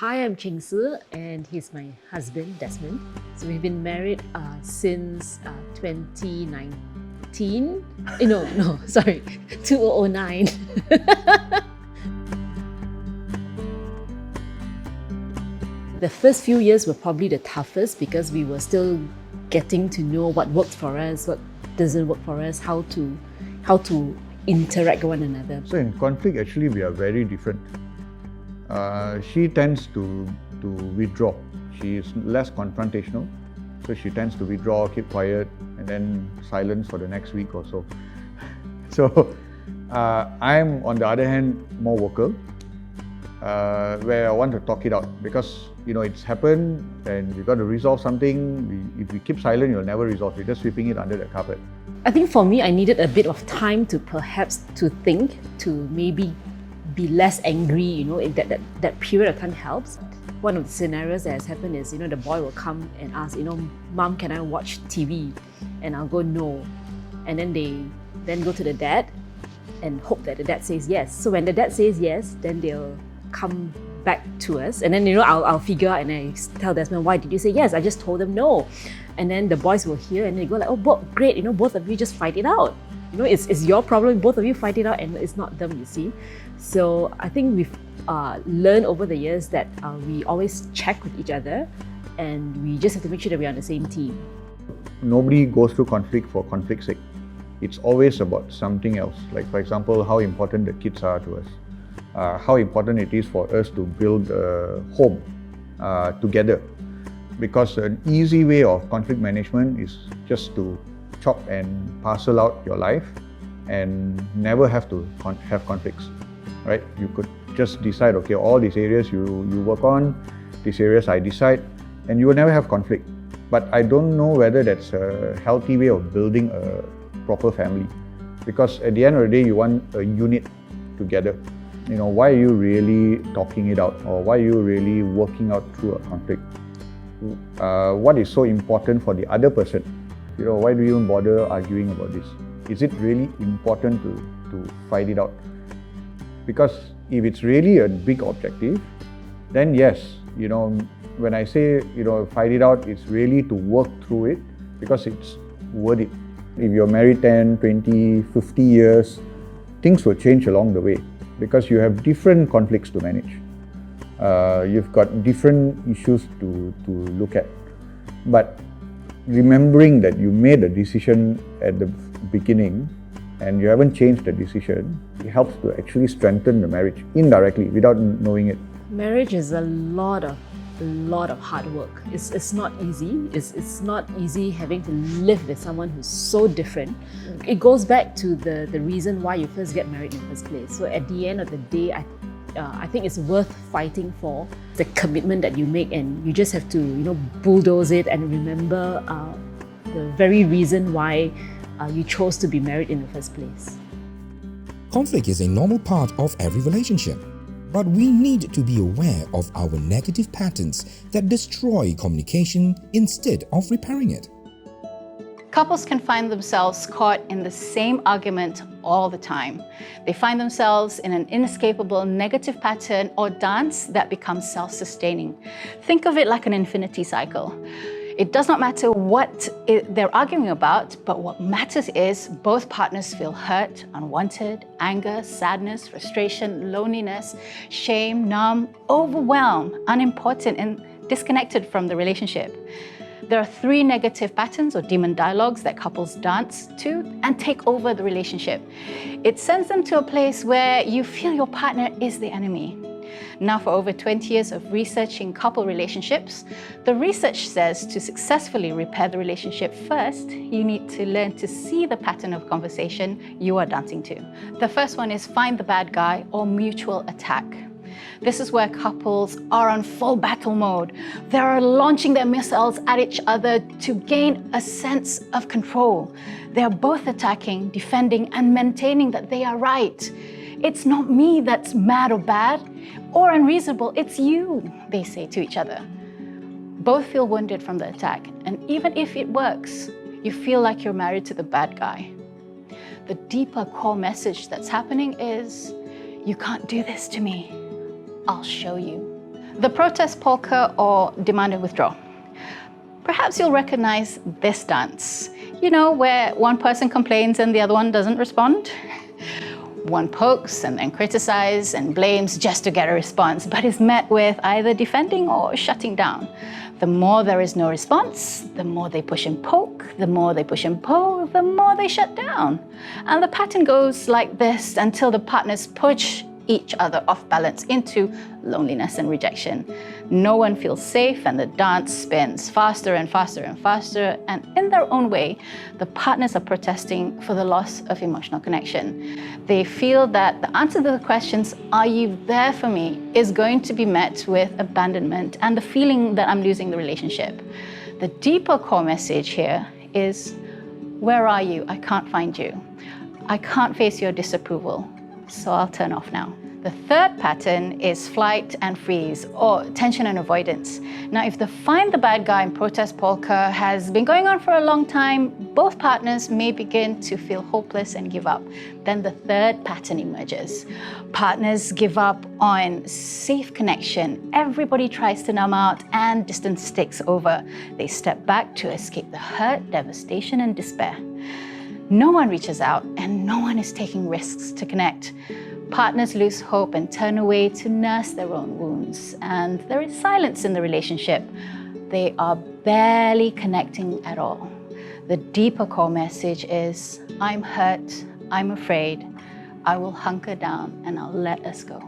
Hi, I'm Ching Sze, and he's my husband, Desmond. So we've been married since 2019. No, sorry, 2009. The first few years were probably the toughest because we were still getting to know what works for us, what doesn't work for us, how to interact with one another. So in conflict, actually, we are very different. She tends to withdraw. She is less confrontational, so she tends to withdraw, keep quiet, and then silence for the next week or so. So I'm, on the other hand, more vocal, where I want to talk it out because it's happened and we've got to resolve something. If we keep silent, you'll never resolve. You're just sweeping it under the carpet. I think for me, I needed a bit of time to think, to maybe be less angry, that period of time helps. One of the scenarios that has happened is, the boy will come and ask, Mom, can I watch TV? And I'll go, no. And then they go to the dad and hope that the dad says yes. So when the dad says yes, then they'll come back to us. And then, I'll figure out and I tell Desmond, why did you say yes? I just told them no. And then the boys will hear and they go like, oh, great, both of you just fight it out. It's your problem, both of you fight it out and it's not them, you see. So I think we've learned over the years that we always check with each other and we just have to make sure that we're on the same team. Nobody goes through conflict for conflict's sake. It's always about something else. Like, for example, how important the kids are to us. How important it is for us to build a home together. Because an easy way of conflict management is just to chop and parcel out your life and never have to have conflicts, right? You could just decide, okay, all these areas you work on, these areas I decide, and you will never have conflict. But I don't know whether that's a healthy way of building a proper family. Because at the end of the day, you want a unit together. Why are you really talking it out? Or why are you really working out through a conflict? What is so important for the other person? Why do you even bother arguing about this? Is it really important to fight it out? Because if it's really a big objective, then yes, when I say, fight it out, it's really to work through it because it's worth it. If you're married 10, 20, 50 years, things will change along the way because you have different conflicts to manage. You've got different issues to look at. But remembering that you made a decision at the beginning and you haven't changed the decision, it helps to actually strengthen the marriage indirectly without knowing it. Marriage is a lot of hard work. It's not easy. It's not easy having to live with someone who's so different. It goes back to the reason why you first get married in the first place. So at the end of the day, I think it's worth fighting for the commitment that you make, and you just have to, bulldoze it and remember the very reason why you chose to be married in the first place. Conflict is a normal part of every relationship, but we need to be aware of our negative patterns that destroy communication instead of repairing it. Couples can find themselves caught in the same argument all the time. They find themselves in an inescapable negative pattern or dance that becomes self-sustaining. Think of it like an infinity cycle. It does not matter what they're arguing about, but what matters is both partners feel hurt, unwanted, anger, sadness, frustration, loneliness, shame, numb, overwhelmed, unimportant, and disconnected from the relationship. There are 3 negative patterns or demon dialogues that couples dance to and take over the relationship. It sends them to a place where you feel your partner is the enemy. Now, for over 20 years of researching couple relationships, the research says to successfully repair the relationship first, you need to learn to see the pattern of conversation you are dancing to. The first one is find the bad guy or mutual attack. This is where couples are on full battle mode. They are launching their missiles at each other to gain a sense of control. They are both attacking, defending, and maintaining that they are right. It's not me that's mad or bad or unreasonable, it's you, they say to each other. Both feel wounded from the attack, and even if it works, you feel like you're married to the bad guy. The deeper core message that's happening is, you can't do this to me. I'll show you. The protest polka or demand a withdrawal. Perhaps you'll recognize this dance. You know, where one person complains and the other one doesn't respond? One pokes and then criticizes and blames just to get a response, but is met with either defending or shutting down. The more there is no response, the more they push and poke, the more they push and poke, the more they shut down. And the pattern goes like this until the partners push each other off balance into loneliness and rejection. No one feels safe and the dance spins faster and faster and faster, and in their own way, the partners are protesting for the loss of emotional connection. They feel that the answer to the questions, "Are you there for me?" is going to be met with abandonment and the feeling that I'm losing the relationship. The deeper core message here is, "Where are you? I can't find you. I can't face your disapproval, so I'll turn off now." The third pattern is flight and freeze, or tension and avoidance. Now, if the find the bad guy in protest polka has been going on for a long time, both partners may begin to feel hopeless and give up. Then the third pattern emerges. Partners give up on safe connection. Everybody tries to numb out and distance takes over. They step back to escape the hurt, devastation, and despair. No one reaches out and no one is taking risks to connect. Partners lose hope and turn away to nurse their own wounds, and there is silence in the relationship. They are barely connecting at all. The deeper core message is, "I'm hurt, I'm afraid, I will hunker down and I'll let us go."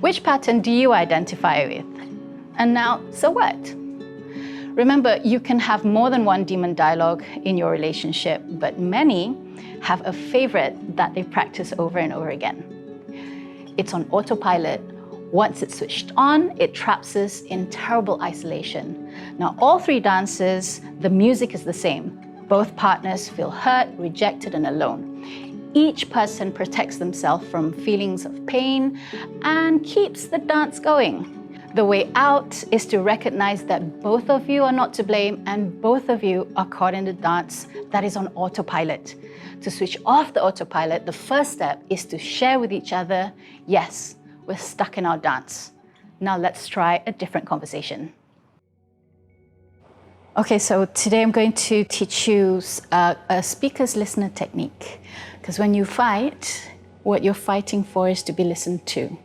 Which pattern do you identify with? And now, so what? Remember, you can have more than one demon dialogue in your relationship, but many have a favorite that they practice over and over again. It's on autopilot. Once it's switched on, it traps us in terrible isolation. Now, all three dances, the music is the same. Both partners feel hurt, rejected, and alone. Each person protects themselves from feelings of pain and keeps the dance going. The way out is to recognize that both of you are not to blame and both of you are caught in the dance that is on autopilot. To switch off the autopilot, the first step is to share with each other, "Yes, we're stuck in our dance. Now let's try a different conversation." Okay, so today I'm going to teach you a speaker's listener technique. Because when you fight, what you're fighting for is to be listened to.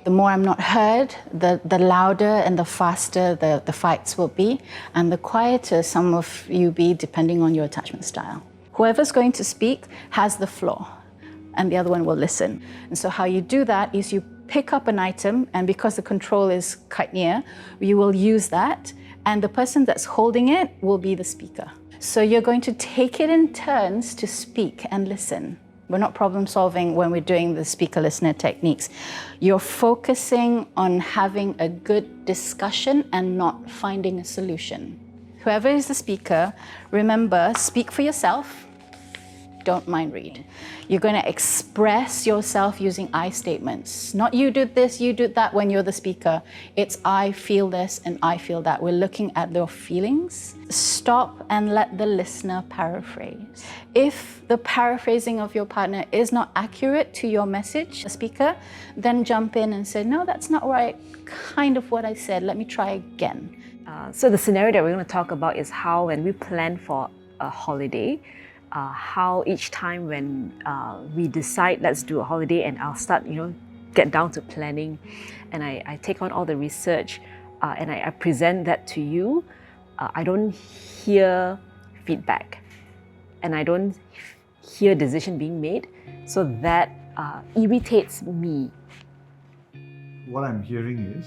The more I'm not heard, the louder and the faster the fights will be, and the quieter some of you be depending on your attachment style. Whoever's going to speak has the floor, and the other one will listen. And so how you do that is you pick up an item, and because the control is quite near, you will use that, and the person that's holding it will be the speaker. So you're going to take it in turns to speak and listen. We're not problem solving when we're doing the speaker listener techniques. You're focusing on having a good discussion and not finding a solution. Whoever is the speaker, remember, speak for yourself. Don't mind read. You're going to express yourself using I statements. Not you did this, you did that when you're the speaker. It's I feel this and I feel that. We're looking at their feelings. Stop and let the listener paraphrase. If the paraphrasing of your partner is not accurate to your message, the speaker, then jump in and say, "No, that's not right. Kind of what I said. Let me try again." So the scenario that we're going to talk about is how when we plan for a holiday, how each time when we decide let's do a holiday, and I'll start, get down to planning, and I take on all the research and I present that to you, I don't hear feedback and I don't hear decision being made, so that irritates me. What I'm hearing is,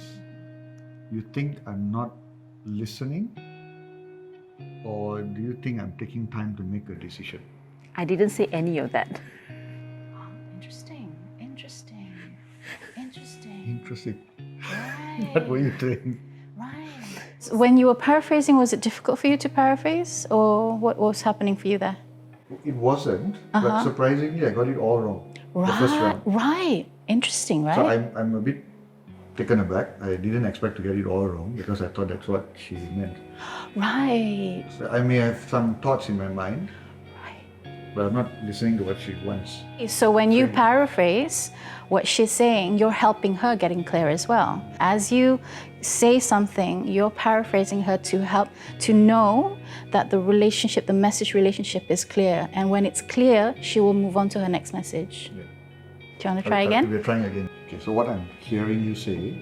you think I'm not listening, or do you think I'm taking time to make a decision? I didn't say any of that. Interesting. Right. What were you doing? Right. So when you were paraphrasing, was it difficult for you to paraphrase, or what was happening for you there? It wasn't, but surprisingly, I got it all wrong. The first round. Right. Interesting, right? So I'm a bit taken aback. I didn't expect to get it all wrong because I thought that's what she meant. Right. So I may have some thoughts in my mind, but I'm not listening to what she wants. So when you paraphrase what she's saying, you're helping her getting clear as well. As you say something, you're paraphrasing her to help to know that the relationship, the message relationship is clear. And when it's clear, she will move on to her next message. Yeah. Do you want to try again? We're trying again. Okay, so what I'm hearing you say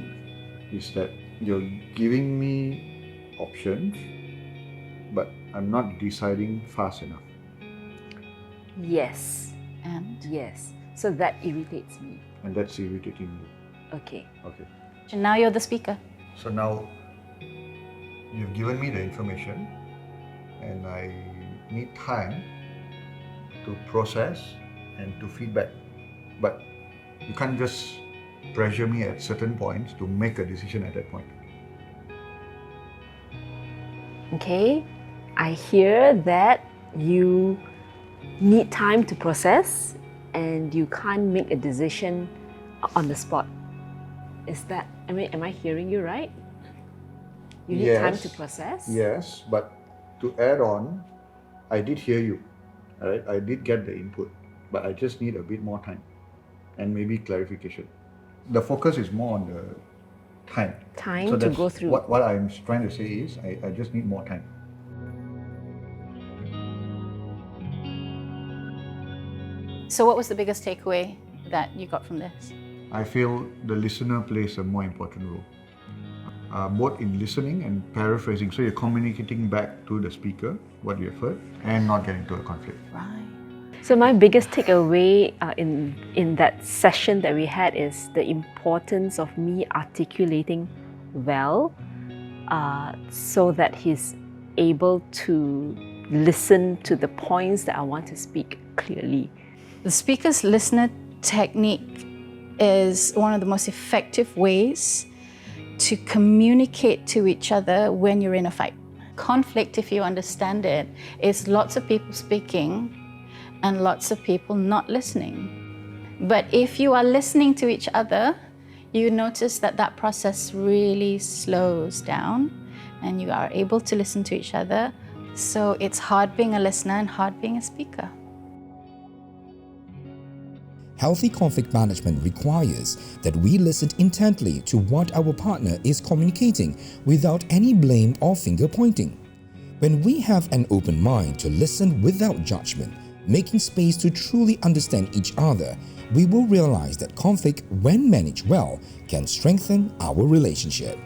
is that you're giving me options, but I'm not deciding fast enough. Yes. And Yes. So that irritates me. And that's irritating you. Okay. Okay. now you're the speaker. So now you've given me the information and I need time to process and to feedback. But you can't just pressure me at certain points to make a decision at that point. Okay. I hear that you need time to process and you can't make a decision on the spot. Is that, am I hearing you right? You need time to process? Yes, but to add on, I did hear you. Alright, I did get the input, but I just need a bit more time and maybe clarification. The focus is more on the time. Time So to that's go through. What I'm trying to say is I just need more time. So what was the biggest takeaway that you got from this? I feel the listener plays a more important role, both in listening and paraphrasing. So you're communicating back to the speaker what you have heard and not getting into a conflict. Right. So my biggest takeaway in that session that we had is the importance of me articulating well, so that he's able to listen to the points that I want to speak clearly. The speaker's listener technique is one of the most effective ways to communicate to each other when you're in a fight. Conflict, if you understand it, is lots of people speaking and lots of people not listening. But if you are listening to each other, you notice that that process really slows down and you are able to listen to each other. So it's hard being a listener and hard being a speaker. Healthy conflict management requires that we listen intently to what our partner is communicating without any blame or finger pointing. When we have an open mind to listen without judgment, making space to truly understand each other, we will realize that conflict, when managed well, can strengthen our relationship.